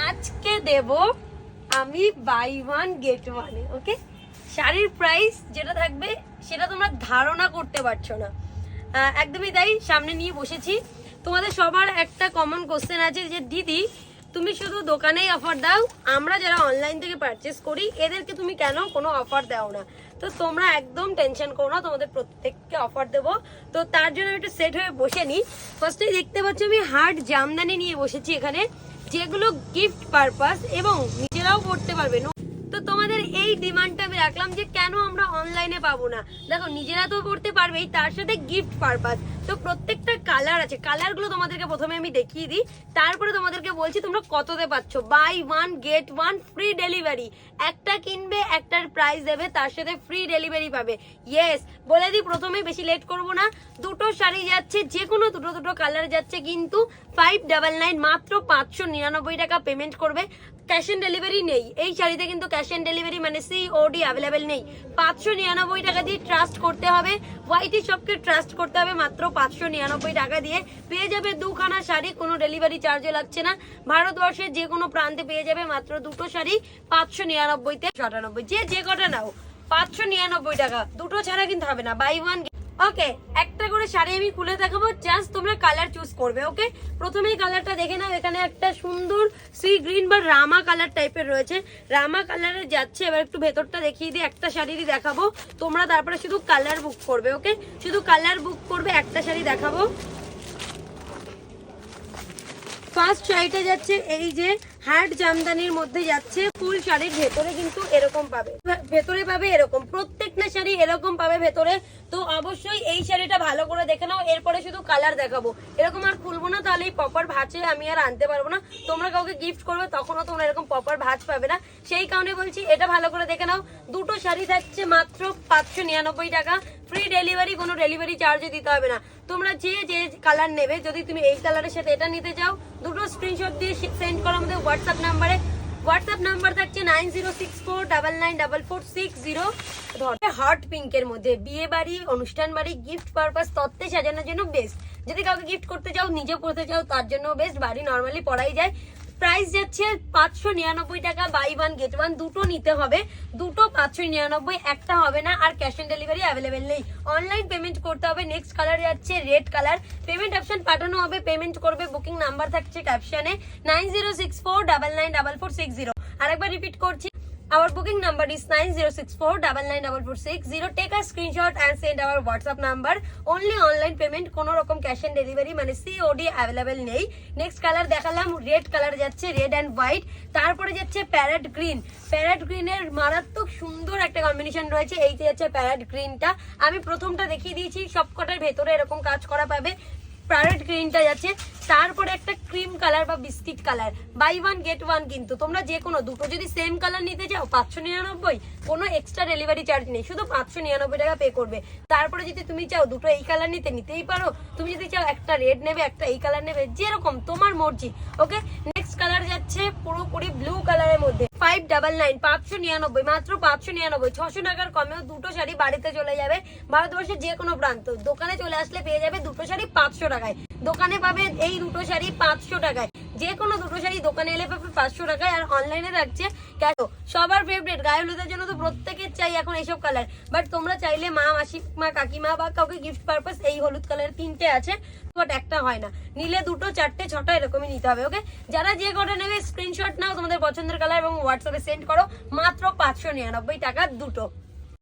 আজকে দেব আমি by one gate ওয়ানে। ওকে, শাড়ির প্রাইস যেটা থাকবে সেটা তোমরা ধারণা করতে পারছো না, একদমই তাই। সামনে নিয়ে বসেছি। তোমাদের সবার একটা কমন কোশ্চেন আছে যে দিদি তুমি শুধু দোকানেই অফার দাও, আমরা যারা অনলাইন থেকে পারচেস করি এদেরকে তুমি কেন কোনো অফার দাও না? তো তোমরা একদম টেনশন করো না, তোমাদের প্রত্যেককে অফার দেবো। তো তার জন্য আমি একটু সেট হয়ে বসে নিই। ফার্স্টেই দেখতে পাচ্ছ আমি হার্ড জামদানি নিয়ে বসেছি এখানে, যেগুলো গিফট পারপাস এবং নিজেরাও পড়তে পারবে। তো তোমাদের এই ডিমান্ডটা আমি রাখলাম যে কেন আমরা অনলাইনে পাবো না। দেখো নিজেরা তো পড়তে পারবেই, তার সাথে গিফট পারপাস। তো প্রত্যেকটা কালার আছে, কালারগুলো তোমাদেরকে প্রথমে আমি দেখিয়ে দিই, তারপরে তোমাদেরকে বলছি তোমরা কততে পাচ্ছ। Buy one get one free delivery. একটা কিনবে একটার প্রাইস দেবে, তার সাথে ফ্রি ডেলিভারি পাবে। ইয়েস, বলে দিই প্রথমে, বেশি লেট করবো না। দুটো শাড়ি যাচ্ছে, যে কোনো দুটো কালার যাচ্ছে, কিন্তু 599 মাত্র 599 টাকা পেমেন্ট করবে। ক্যাশ অন ডেলিভারি নেই এই শাড়িতে, কিন্তু ক্যাশ অন ডেলিভারি মানে সিওডি অ্যাভেলেবেল নেই। 599 টাকা দিয়ে ট্রাস্ট করতে হবে, ওয়াইটি শপকে ট্রাস্ট করতে হবে। মাত্র 599 টাকা দিয়ে পেয়ে যাবে দুখানা শাড়ি, কোনো ডেলিভারি চার্জও লাগছে না। ভারতবর্ষের যে কোনো প্রান্তে পেয়ে যাবে মাত্র দুটো শাড়ি 599 তে 97, যে কটা নাও 599 টাকা। দুটো ছাড়া কিন্তু হবে না, বাই ওয়ান। ওকে, একটা করে শাড়ি আমি খুলে দেখাবো, জাস্ট তোমরা কালার চুজ করবে। ওকে, প্রথমেই কালারটা দেখে নাও। এখানে একটা সুন্দর সি গ্রিন বা রামা কালার টাইপের রয়েছে, রামা কালারে যাচ্ছে। এবার একটু ভেতরটা দেখিয়ে দিই, একটা শাড়িরই দেখাবো, তোমরা তারপরে শুধু কালার বুক করবে। ওকে, শুধু কালার বুক করবে, একটা শাড়ি দেখাবো। ফার্স্ট শাড়িটা যাচ্ছে এই যে হার্ড জামদানির মধ্যে যাচ্ছে, ফুল শাড়ির ভেতরে কিন্তু এরকম পাবে, ভেতরে পাবে এরকম, প্রত্যেকটা শাড়ি এরকম পাবে ভেতরে। তো অবশ্যই এই শাড়িটা ভালো করে দেখে নাও, এরপরে শুধু কালার দেখাবো। এরকম আর খুলবো না, তাহলে এই প্রপার ভাঁজে আমি আর আনতে পারবো না। তোমরা কাউকে গিফট করবে তখনও তোমরা এরকম প্রপার ভাঁজ পাবে না, সেই কারণে বলছি এটা ভালো করে দেখে নাও। দুটো শাড়ি থাকছে মাত্র 599 টাকা, ফ্রি ডেলিভারি, কোনো ডেলিভারি চার্জও দিতে হবে না। তোমরা যে কালার নেবে, যদি তুমি এই কালারের সাথে এটা নিতে চাও, দুটো স্ক্রিনশট দিয়ে সেন্ড করো আমাদের হোয়াটসঅ্যাপ নাম্বারে। হোয়াটসঅ্যাপ নাম্বার থাকছে 9064994460। হট পিঙ্কের মধ্যে বিয়ে বাড়ি, অনুষ্ঠান বাড়ি, গিফট পারপাস, তত্ত্বে সাজানোর জন্য বেস্ট। যদি কাউকে গিফট করতে চাও, নিজে পড়তে চাও, তার জন্য বেস্ট। বাড়ি নর্মালি পড়াই যায়। প্রাইস যাচ্ছে 599 টাকা, বাই ওয়ান গেট ওয়ান। দুটো নিতে হবে, দুটো 599, একটা হবে না। আর ক্যাশ অন ডেলিভারি অ্যাভেলেবেল নেই, অনলাইন পেমেন্ট করতে হবে। নেক্সট কালার যাচ্ছে রেড কালার, পেমেন্ট অপশন পাঠানো হবে, পেমেন্ট করবে। বুকিং নাম্বার থাকছে ক্যাপশনে 9064994460। আরেকবার রিপিট করছি, our booking number is 9064994460. take a screenshot and send our whatsapp number. only online payment, কোনো রকম ক্যাশ অন ডেলিভারি মানে সিওডি অ্যাভেলেবেল নেই। নেক্সট কালার দেখালাম রেড কালার যাচ্ছে, রেড অ্যান্ড হোয়াইট। তারপরে যাচ্ছে প্যারেট গ্রিন। প্যারেট গ্রিনের মারাত্মক সুন্দর একটা কম্বিনেশন রয়েছে, এইটা যাচ্ছে প্যারেট গ্রিনটা। আমি প্রথমটা দেখিয়ে দিয়েছি, সবকটার ভেতরে এরকম কাজ করা পাবে। প্যারেট গ্রিনটা যাচ্ছে, তারপরে একটা ক্রিম কালার বা biscuit colour, buy one get one. কিন্তু তোমরা যে কোনো দুটো যদি সেম কালার নিতে চাও 599, কোনো এক্সট্রা ডেলিভারি চার্জ নেই, শুধু 599 টাকা পে করবে। তারপরে যদি তুমি চাও দুটো এই কালার নিতেই পারো, তুমি যদি চাও একটা রেড নেবে, একটা এই কালার নেবে, যেরকম তোমার মর্জি। ওকে, নেক্সট কালার যাচ্ছে পুরোপুরি ব্লু কালারের মধ্যে 599, 599, মাত্র 599। 600 টাকার কমেও দুটো শাড়ি বাড়িতে চলে যাবে। ভারতবর্ষের যে কোনো প্রান্ত, দোকানে চলে আসলে পেয়ে যাবে দুটো শাড়ি 500 টাকায়। দোকানে পাবে এই দুটো শাড়ি 500 টাকায়, যে কোনো দুটো শাড়ি দোকানে এলে পাবে 500 টাকায়। আর অনলাইনে থাকছে কেন, সবার ফেভারিট গায়ে হলুদের জন্য তো প্রত্যেকের চাই এখন এইসব কালার। বাট তোমরা চাইলে মা, মাসিমা, কাকিমা বা কাউকে গিফট পারপাস এই হলুদ কালার 3টে আছে, বাট একটা হয় না, নিলে 2, 4, 6টা এরকমই নিতে হবে। ওকে, যারা যে কটা নেবে স্ক্রিনশট নাও, তোমাদের পছন্দের কালার এবং হোয়াটসঅ্যাপে সেন্ড করো। মাত্র 599 টাকা দুটো।